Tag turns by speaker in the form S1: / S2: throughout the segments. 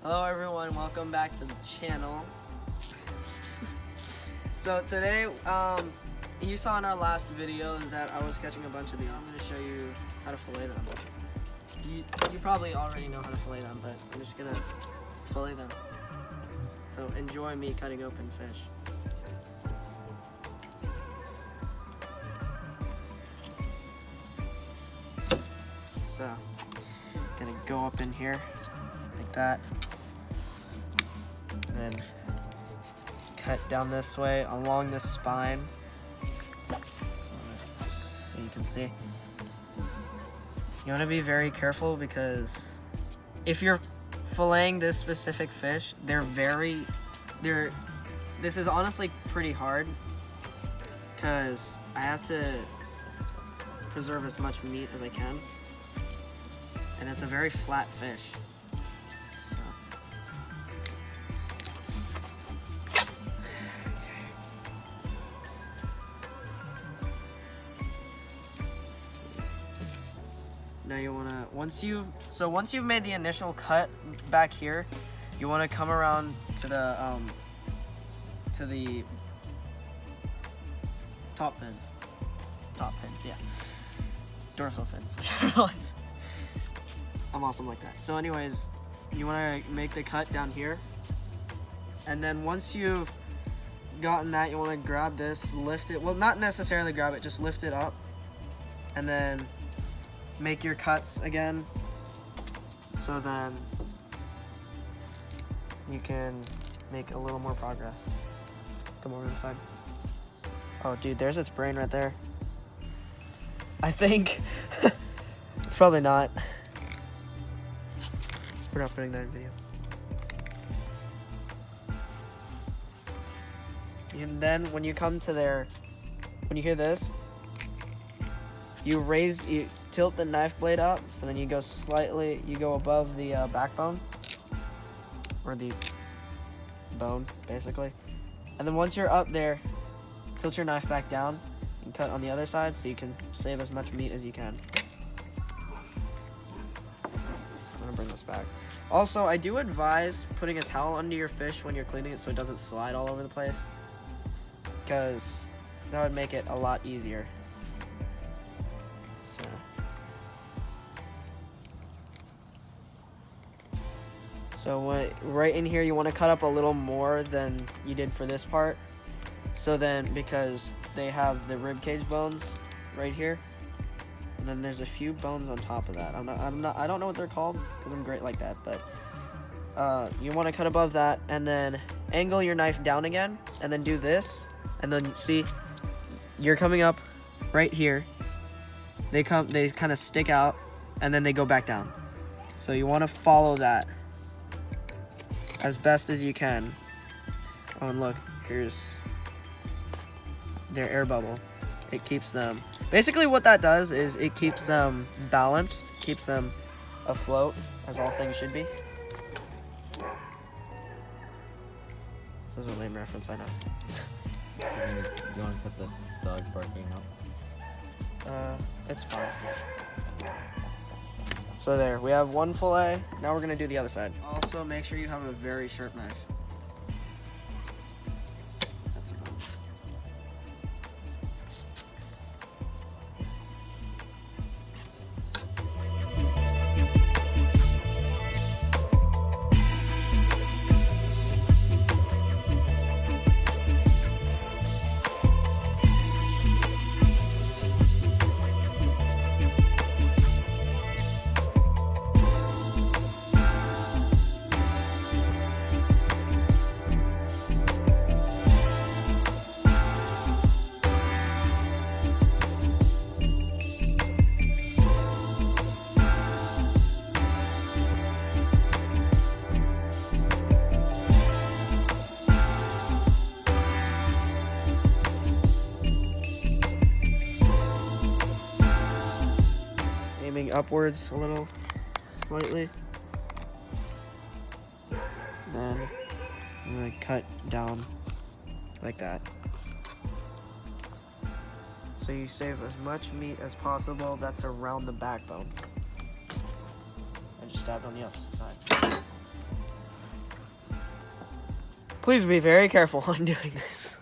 S1: Hello everyone, welcome back to the channel. So today, you saw in our last video that I was catching a bunch of these. I'm going to show you how to fillet them. You probably already know how to fillet them, but I'm just going to fillet them. So enjoy me cutting open fish. So, gonna go up in here like that, and then cut down this way along the spine, so you can see. You want to be very careful because if you're filleting this specific fish, this is honestly pretty hard because I have to preserve as much meat as I can. And it's a very flat fish. So. Now you wanna, once you've made the initial cut back here, you wanna come around to the top fins. Top fins, yeah. Dorsal fins, whichever ones. I'm awesome like that. So anyways, you want to make the cut down here, and then once you've gotten that, you want to grab this, lift it, well, not necessarily grab it, just lift it up, and then make your cuts again, so then you can make a little more progress. Come over to the side. Oh dude, there's its brain right there. I think it's probably not. We're not putting that in video. And then when you come to there, when you hear this, you tilt the knife blade up, so then you go above the backbone, or the bone, basically. And then once you're up there, tilt your knife back down and cut on the other side so you can save as much meat as you can. Bring this back. Also, I do advise putting a towel under your fish when you're cleaning it so it doesn't slide all over the place, because that would make it a lot easier. So right in here, you want to cut up a little more than you did for this part. So then, because they have the rib cage bones right here, and then there's a few bones on top of that. I don't know what they're called because I'm great like that, but you want to cut above that and then angle your knife down again and then do this, and then see you're coming up right here. They kind of stick out and then they go back down. So you want to follow that as best as you can. Oh, and look, here's their air bubble. It keeps them, basically what that does is it keeps them balanced, keeps them afloat, as all things should be. This is a lame reference, I know.
S2: You want to put the dog barking up?
S1: It's fine. So there, we have one fillet. Now we're gonna do the other side. Also, make sure you have a very sharp knife. Aiming upwards a little, slightly. Then I'm gonna cut down like that. So you save as much meat as possible that's around the backbone. And just stab on the opposite side. Please be very careful when doing this.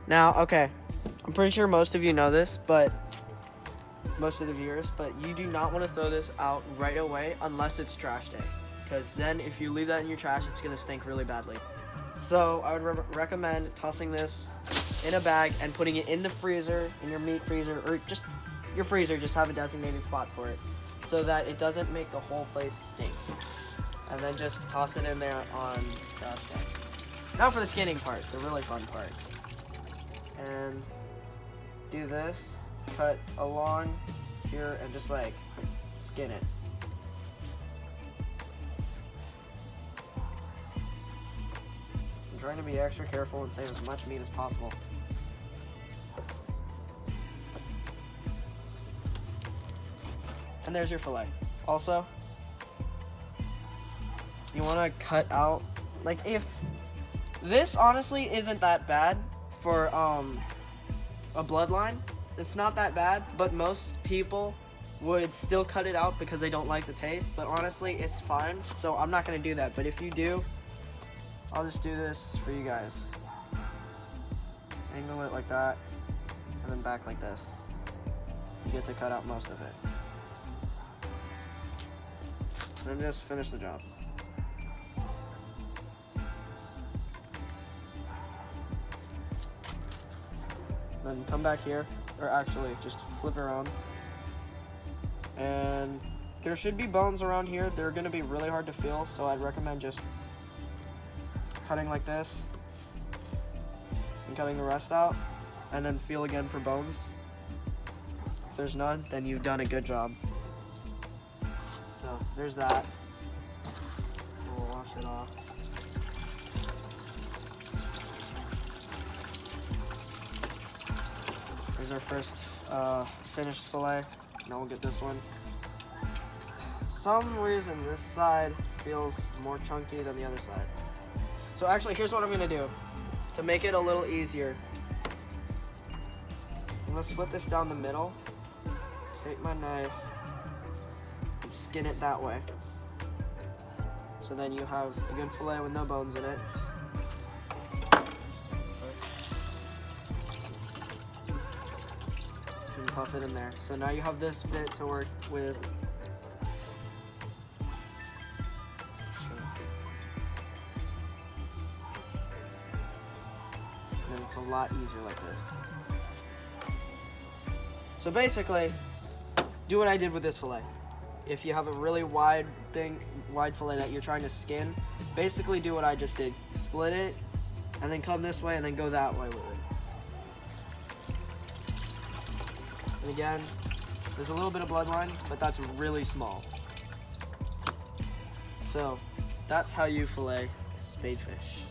S1: Now, okay, I'm pretty sure most of you know this, but most of the viewers, but you do not want to throw this out right away unless it's trash day, because then if you leave that in your trash, it's going to stink really badly. So I would recommend tossing this in a bag and putting it in the freezer, in your meat freezer, or just your freezer, just have a designated spot for it, so that it doesn't make the whole place stink. And then just toss it in there on trash day. Now for the skinning part, the really fun part. And do this, cut along here and just like skin it. I'm trying to be extra careful and save as much meat as possible. And there's your fillet. Also, you want to cut out, like, if this honestly isn't that bad for a bloodline, it's not that bad, but most people would still cut it out because they don't like the taste, but honestly it's fine, so I'm not going to do that. But if you do, I'll just do this for you guys. Angle it like that, and then back like this. You get to cut out most of it. And just finish the job. Then come back here, or actually just flip it around. And there should be bones around here. They're gonna be really hard to feel, so I'd recommend just cutting like this and cutting the rest out, and then feel again for bones. If there's none, then you've done a good job. So there's that. We'll wash it off. Here's our first finished fillet. Now we'll get this one. Some reason this side feels more chunky than the other side. So actually, here's what I'm gonna do. To make it a little easier, I'm gonna split this down the middle, take my knife, and skin it that way. So then you have a good fillet with no bones in it. And toss it in there. So now you have this bit to work with. And it's a lot easier like this. So basically, do what I did with this fillet. If you have a really wide fillet that you're trying to skin, basically do what I just did. Split it, and then come this way, and then go that way with it. And again, there's a little bit of bloodline, but that's really small. So, that's how you fillet spade fish.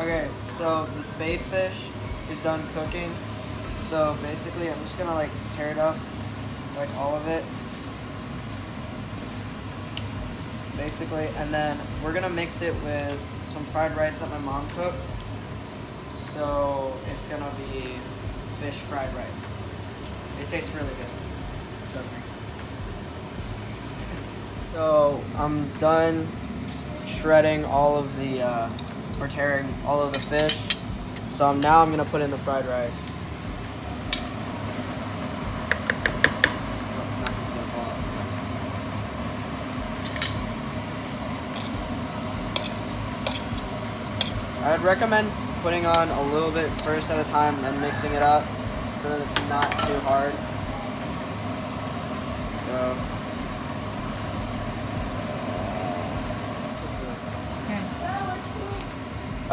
S1: Okay, so the spade fish is done cooking. So basically, I'm just gonna like tear it up, like all of it. Basically, and then we're gonna mix it with some fried rice that my mom cooked. So it's gonna be fish fried rice. It tastes really good. Trust me. So I'm done shredding all of the, or tearing all of the fish. So now I'm gonna put in the fried rice. I'd recommend putting on a little bit first at a time and then mixing it up so that it's not too hard. So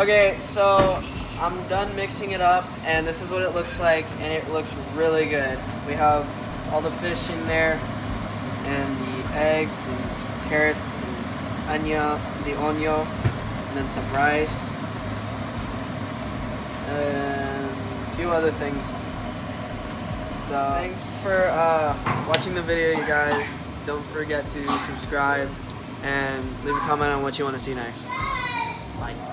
S1: okay, so I'm done mixing it up and this is what it looks like, and it looks really good. We have all the fish in there and the eggs and carrots and onion, and then some rice. And a few other things. So thanks for watching the video, you guys. Don't forget to subscribe and leave a comment on what you want to see next. Bye.